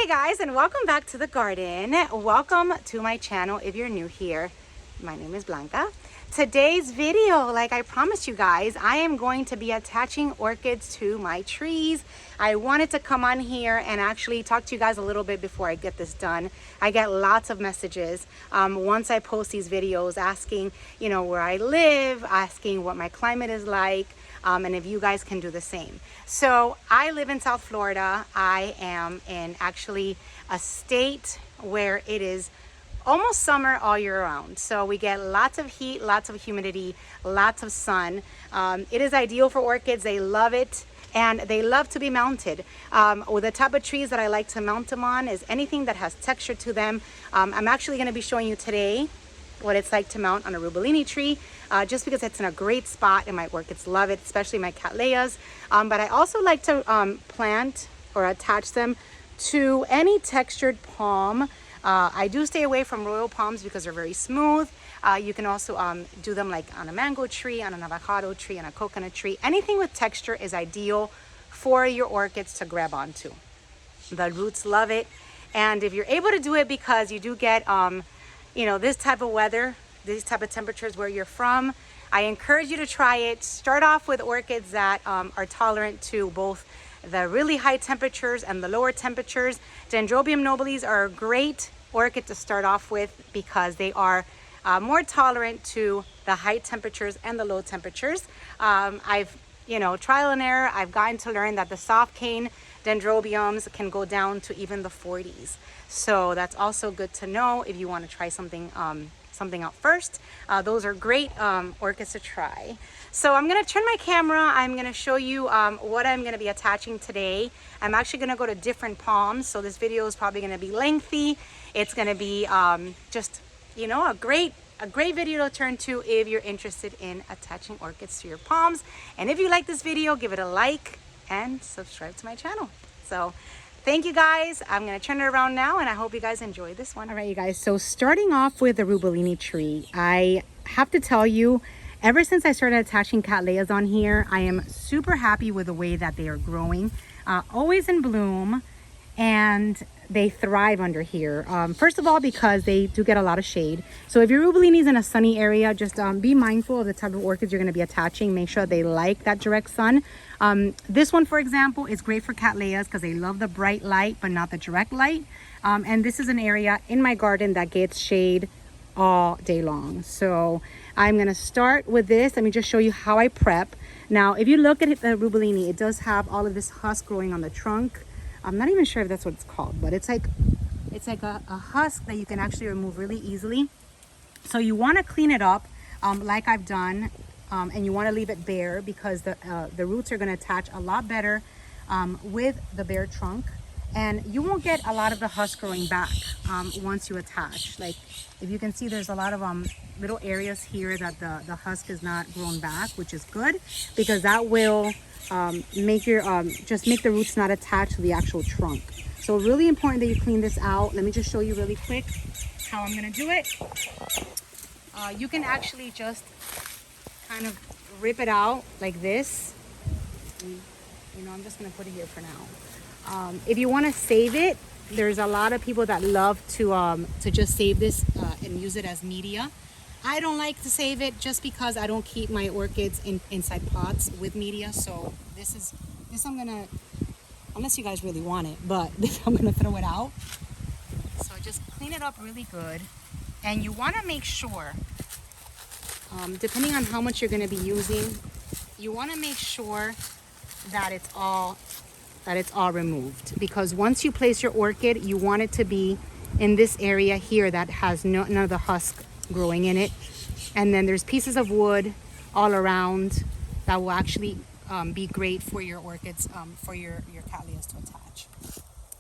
Hey guys, and welcome back to the garden. Welcome to my channel if you're new here. My name is Blanca. Today's video, like I promised you guys, I am going to be attaching orchids to my trees. I wanted to come on here and actually talk to you guys a little bit before I get this done. I get lots of messages once I post these videos asking, where I live, asking what my climate is like, and if you guys can do the same. So I live in South Florida. I am in actually a state where it is almost summer all year round. So we get lots of heat, lots of humidity, lots of sun. It is ideal for orchids. They love it and they love to be mounted. With the type of trees that I like to mount them on is anything that has texture to them. I'm actually going to be showing you today what it's like to mount on a rubellini tree, just because it's in a great spot and my orchids love it, especially my cattleyas. But I also like to plant or attach them to any textured palm. I do stay away from royal palms because they're very smooth. You can also do them like on a mango tree, on an avocado tree, on a coconut tree. Anything with texture is ideal for your orchids to grab onto. The roots love it. And if you're able to do it, because you do get this type of weather, these type of temperatures where you're from, I encourage you to try it. Start off with orchids that are tolerant to both the really high temperatures and the lower temperatures. Dendrobium nobilis are a great orchid to start off with because they are more tolerant to the high temperatures and the low temperatures. I've trial and error, I've gotten to learn that the soft cane dendrobiums can go down to even the 40s. So that's also good to know if you want to try something out first. Those are great orchids to try. So I'm going to turn my camera. I'm going to show you what I'm going to be attaching today. I'm actually going to go to different palms, so this video is probably going to be lengthy. It's going to be just a great video to turn to if you're interested in attaching orchids to your palms. And if you like this video, give it a like and subscribe to my channel. So thank you guys. I'm going to turn it around now and I hope you guys enjoy this one. All right, you guys. So starting off with the rubellini tree, I have to tell you, ever since I started attaching cattleyas on here, I am super happy with the way that they are growing. Always in bloom, and they thrive under here. First of all, because they do get a lot of shade. So if your rubellini is in a sunny area, just be mindful of the type of orchids you're going to be attaching. Make sure they like that direct sun. This one, for example, is great for cattleyas because they love the bright light but not the direct light. And this is an area in my garden that gets shade all day long. So I'm going to start with this. Let me just show you how I prep. Now, if you look at the rubellini, it does have all of this husk growing on the trunk. I'm not even sure if that's what it's called, but it's like a husk that you can actually remove really easily. So you want to clean it up like I've done, and you want to leave it bare because the roots are going to attach a lot better with the bare trunk, and you won't get a lot of the husk growing back once you attach. Like if you can see, there's a lot of little areas here that the husk is not grown back, which is good because that will make your just make the roots not attached to the actual trunk. So really important that you clean this out. Let me just show you really quick how I'm going to do it. You can actually just kind of rip it out like this. I'm just going to put it here for now. If you want to save it, there's a lot of people that love to just save this and use it as media. I don't like to save it just because I don't keep my orchids inside pots with media. So this I'm gonna, unless you guys really want it, but I'm gonna throw it out. So just clean it up really good. And you wanna make sure, depending on how much you're gonna be using, you wanna make sure that it's all removed. Because once you place your orchid, you want it to be in this area here that has none of the husk growing in it, and then there's pieces of wood all around that will actually be great for your orchids, for your cattleyas to attach.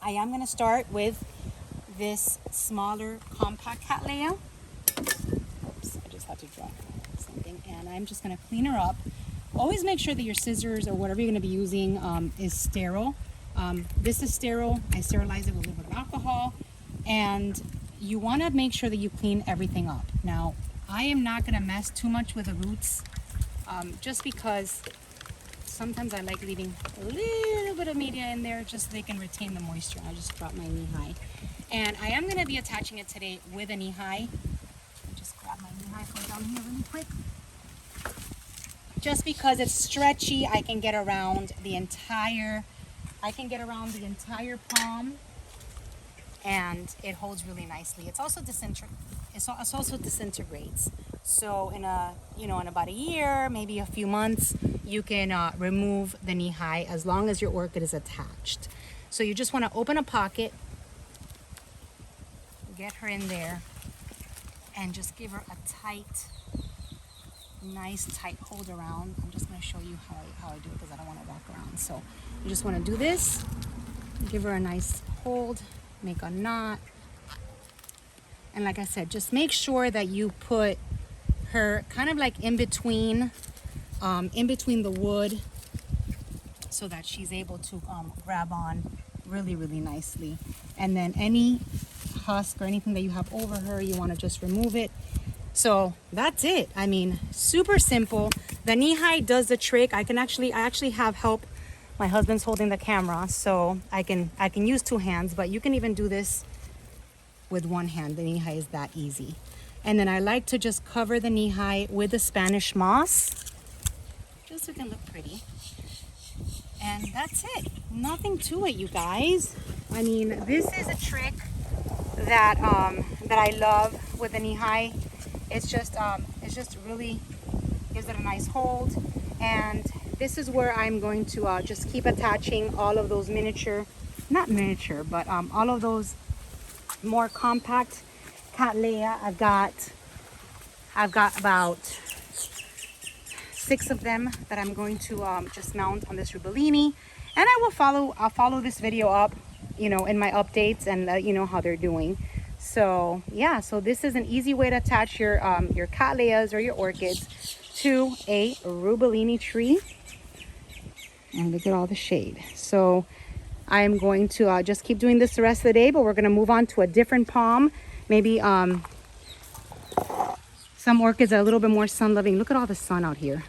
I am going to start with this smaller compact cattleya. Oops, I just had to drop something, and I'm just going to clean her up. Always make sure that your scissors or whatever you're going to be using is sterile. This is sterile. I sterilize it with a little bit of alcohol, and you want to make sure that you clean everything up. Now, I am not going to mess too much with the roots just because sometimes I like leaving a little bit of media in there just so they can retain the moisture. I just dropped my knee-high. And I am going to be attaching it today with a knee-high. Just grab my knee-high from down here really quick. Just because it's stretchy, I can get around the entire palm, and it holds really nicely. It's also disintegrates. So in about a year, maybe a few months, you can remove the knee-high as long as your orchid is attached. So you just want to open a pocket, get her in there, and just give her a nice tight hold around. I'm just going to show you how I do it because I don't want to walk around. So you just want to do this, give her a nice hold, make a knot, and like I said, just make sure that you put her kind of like in between the wood so that she's able to grab on really nicely. And then any husk or anything that you have over her, you want to just remove it. So that's it. I mean, super simple. The knee-high does the trick. I actually have help. My husband's holding the camera, so I can use two hands, but you can even do this with one hand. The knee-high is that easy. And then I like to just cover the knee-high with the Spanish moss, just so it can look pretty. And that's it. Nothing to it, you guys. I mean, this is a trick that I love with the knee-high. It's just really gives it a nice hold. And this is where I'm going to just keep attaching all of those not miniature, but all of those more compact Cattleya. I've got about 6 of them that I'm going to just mount on this Rubellini, and I'll follow this video up, in my updates and how they're doing. So yeah, so this is an easy way to attach your Cattleyas or your orchids to a Rubellini tree. And look at all the shade. So I'm going to just keep doing this the rest of the day, but we're going to move on to a different palm. Maybe some orchids are a little bit more sun-loving. Look at all the sun out here.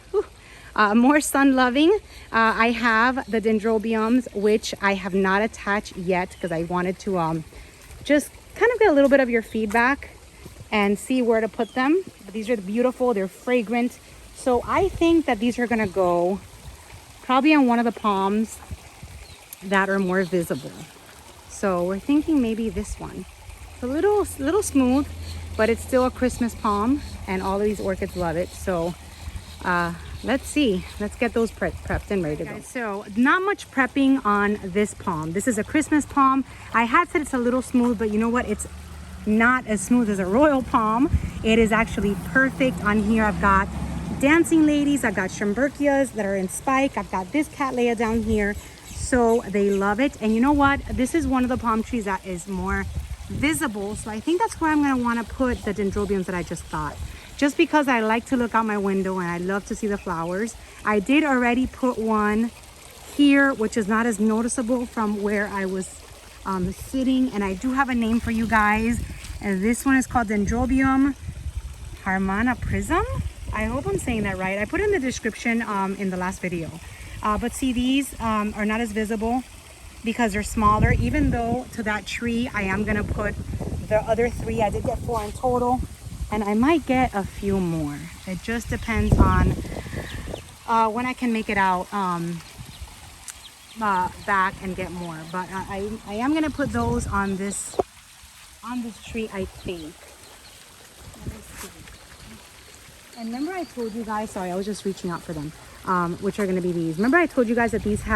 More sun-loving. I have the dendrobiums, which I have not attached yet because I wanted to just kind of get a little bit of your feedback and see where to put them. But these are beautiful. They're fragrant. So I think that these are going to go probably on one of the palms that are more visible. So we're thinking maybe this one. It's a little smooth, but it's still a Christmas palm, and all of these orchids love it. So let's see. Let's get those prepped and ready to go. So not much prepping on this palm. This is a Christmas palm. I had said it's a little smooth, but you know what? It's not as smooth as a royal palm. It is actually perfect. On here I've got dancing ladies, I've got Schomburgkias that are in spike, I've got this Cattleya down here. So they love it. And you know what? This is one of the palm trees that is more visible. So I think that's where I'm going to want to put the dendrobiums that I just thought. Just because I like to look out my window and I love to see the flowers. I did already put one here, which is not as noticeable from where I was sitting. And I do have a name for you guys. And this one is called Dendrobium Harmana Prism. I hope I'm saying that right. I put it in the description in the last video. But see, these are not as visible because they're smaller, even though to that tree I am going to put the other 3. I did get 4 in total, and I might get a few more. It just depends on when I can make it out back and get more. But I am going to put those on this tree, I think. Let me see. And remember I told you guys, sorry, I was just reaching out for them, which are going to be these. Remember I told you guys that these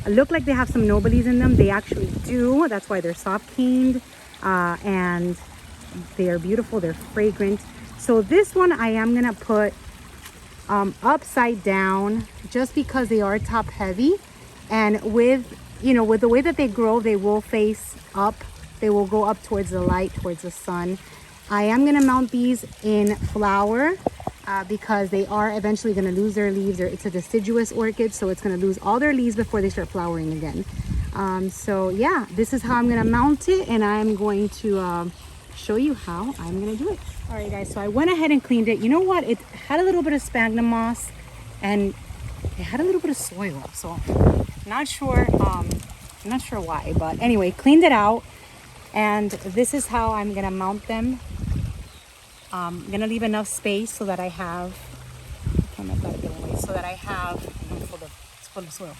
look like they have some nobilies in them. They actually do. That's why they're soft caned, and they are beautiful. They're fragrant. So this one I am going to put upside down just because they are top heavy. And with the way that they grow, they will face up. They will go up towards the light, towards the sun. I am going to mount these in flower because they are eventually going to lose their leaves. It's a deciduous orchid, so it's going to lose all their leaves before they start flowering again. So yeah, this is how I'm going to mount it, and I'm going to show you how I'm going to do it. All right, guys, so I went ahead and cleaned it. You know what? It had a little bit of sphagnum moss, and it had a little bit of soil, so not sure why, but anyway, cleaned it out. And this is how I'm gonna mount them. I'm gonna leave enough space so that I have, it's full of soil.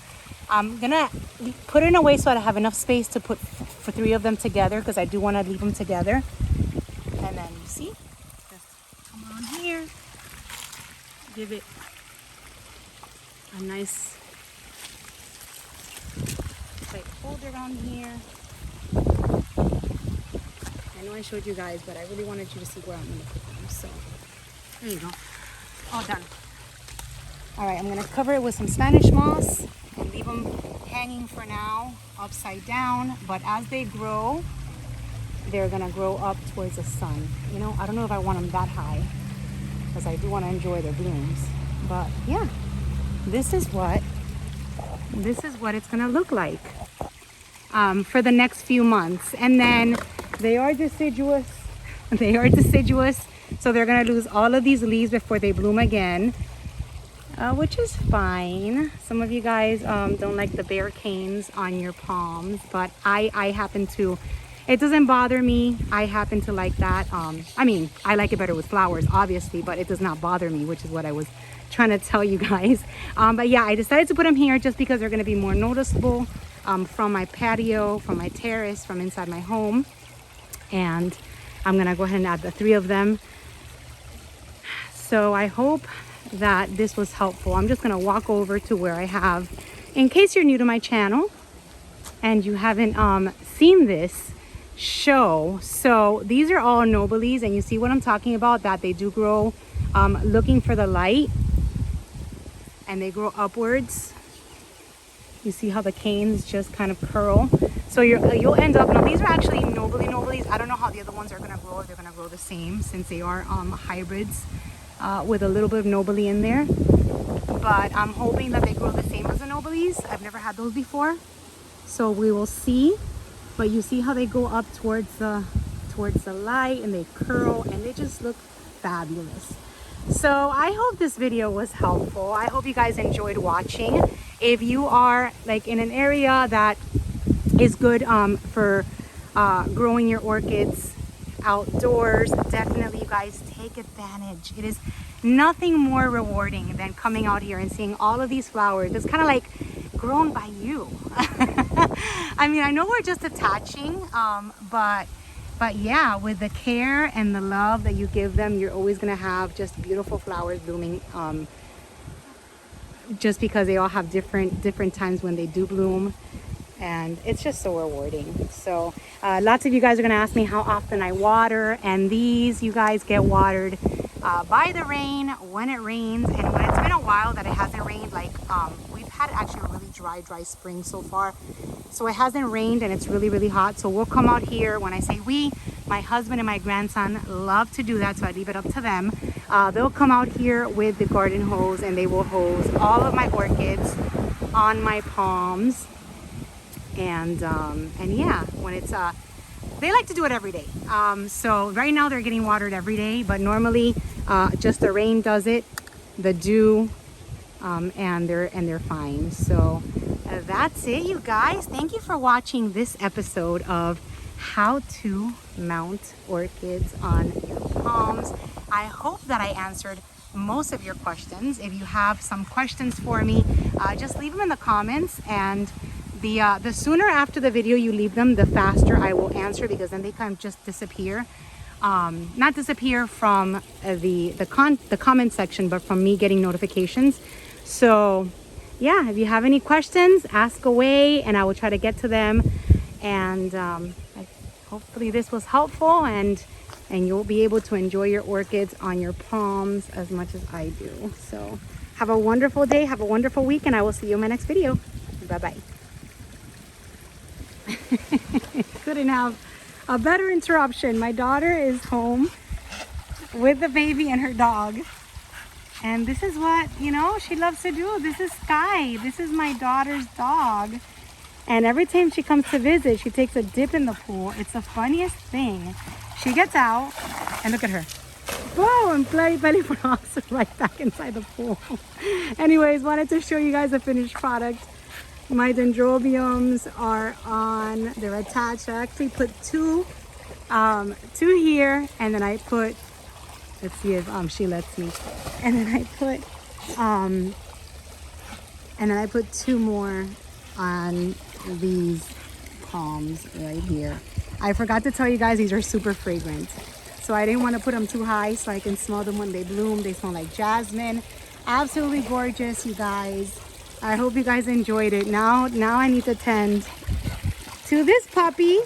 I'm gonna put it in a way so that I have enough space to put for 3 of them together, because I do want to leave them together. And then you see, just come on here, give it a nice tight hold around here. I know I showed you guys, but I really wanted you to see where I'm gonna put them. So there you go, all done. All right, I'm gonna cover it with some Spanish moss and leave them hanging for now, upside down. But as they grow, they're gonna grow up towards the sun. You know, I don't know if I want them that high, because I do want to enjoy their blooms. But yeah, this is what it's gonna look like for the next few months. And then they are deciduous. So they're gonna lose all of these leaves before they bloom again. Which is fine. Some of you guys don't like the bare canes on your palms, but I happen to. It doesn't bother me. I happen to like that. I mean, I like it better with flowers, obviously, but it does not bother me, which is what I was trying to tell you guys. But yeah, I decided to put them here just because they're going to be more noticeable from my patio, from my terrace, from inside my home. And I'm going to go ahead and add the 3 of them. So I hope that this was helpful. I'm just going to walk over to where I have, in case you're new to my channel and you haven't seen this show. So these are all noblies, and you see what I'm talking about, that they do grow looking for the light, and they grow upwards. You see how the canes just kind of curl. So you'll end up, now these are actually noblies. I don't know how the other ones are going to grow, if they're going to grow the same, since they are hybrids with a little bit of nobly in there. But I'm hoping that they grow the same as the noblies. I've never had those before, so we will see. But you see how they go up towards the light, and they curl, and they just look fabulous. So I hope this video was helpful. I hope you guys enjoyed watching. If you are like in an area that is good for growing your orchids outdoors, definitely you guys take advantage. It is nothing more rewarding than coming out here and seeing all of these flowers. It's kind of like grown by you. I mean, I know we're just attaching, but yeah, with the care and the love that you give them, you're always gonna have just beautiful flowers blooming, just because they all have different times when they do bloom. And it's just so rewarding. So lots of you guys are gonna ask me how often I water, and these, you guys, get watered by the rain when it rains. And when it's been a while that it hasn't rained, like we've had actually a really dry spring so far, so it hasn't rained and it's really hot. So we'll come out here. When I say we, my husband and my grandson love to do that, so I leave it up to them. They'll come out here with the garden hose, and they will hose all of my orchids on my palms. And yeah, when it's they like to do it every day. So right now they're getting watered every day, but normally just the rain does it, the dew, and they're fine. So that's it, you guys. Thank you for watching this episode of how to mount orchids on your palms. I hope that I answered most of your questions. If you have some questions for me, just leave them in the comments, and the sooner after the video you leave them, the faster I will answer, because then they kind of just disappear. Not disappear from the comment section, but from me getting notifications. So yeah, if you have any questions, ask away, and I will try to get to them. And hopefully this was helpful, and you'll be able to enjoy your orchids on your palms as much as I do. So have a wonderful day, have a wonderful week, and I will see you in my next video. Bye-bye. Couldn't have a better interruption. My daughter is home with the baby and her dog, and this is what, you know, she loves to do. This is Sky. This is my daughter's dog, and every time she comes to visit, she takes a dip in the pool. It's the funniest thing. She gets out, and look at her. Boom! Belly frogs right back inside the pool. Anyways, wanted to show you guys the finished product. My dendrobiums are on, they're attached. I actually put two here, and then I put, let's see if she lets me. And then I put two more on these palms right here. I forgot to tell you guys, these are super fragrant. So I didn't want to put them too high so I can smell them when they bloom. They smell like jasmine. Absolutely gorgeous, you guys. I hope you guys enjoyed it. Now I need to tend to this puppy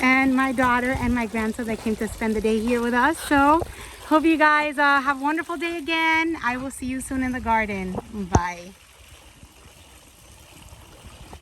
and my daughter and my grandson that came to spend the day here with us. So hope you guys have a wonderful day again. I will see you soon in the garden. Bye.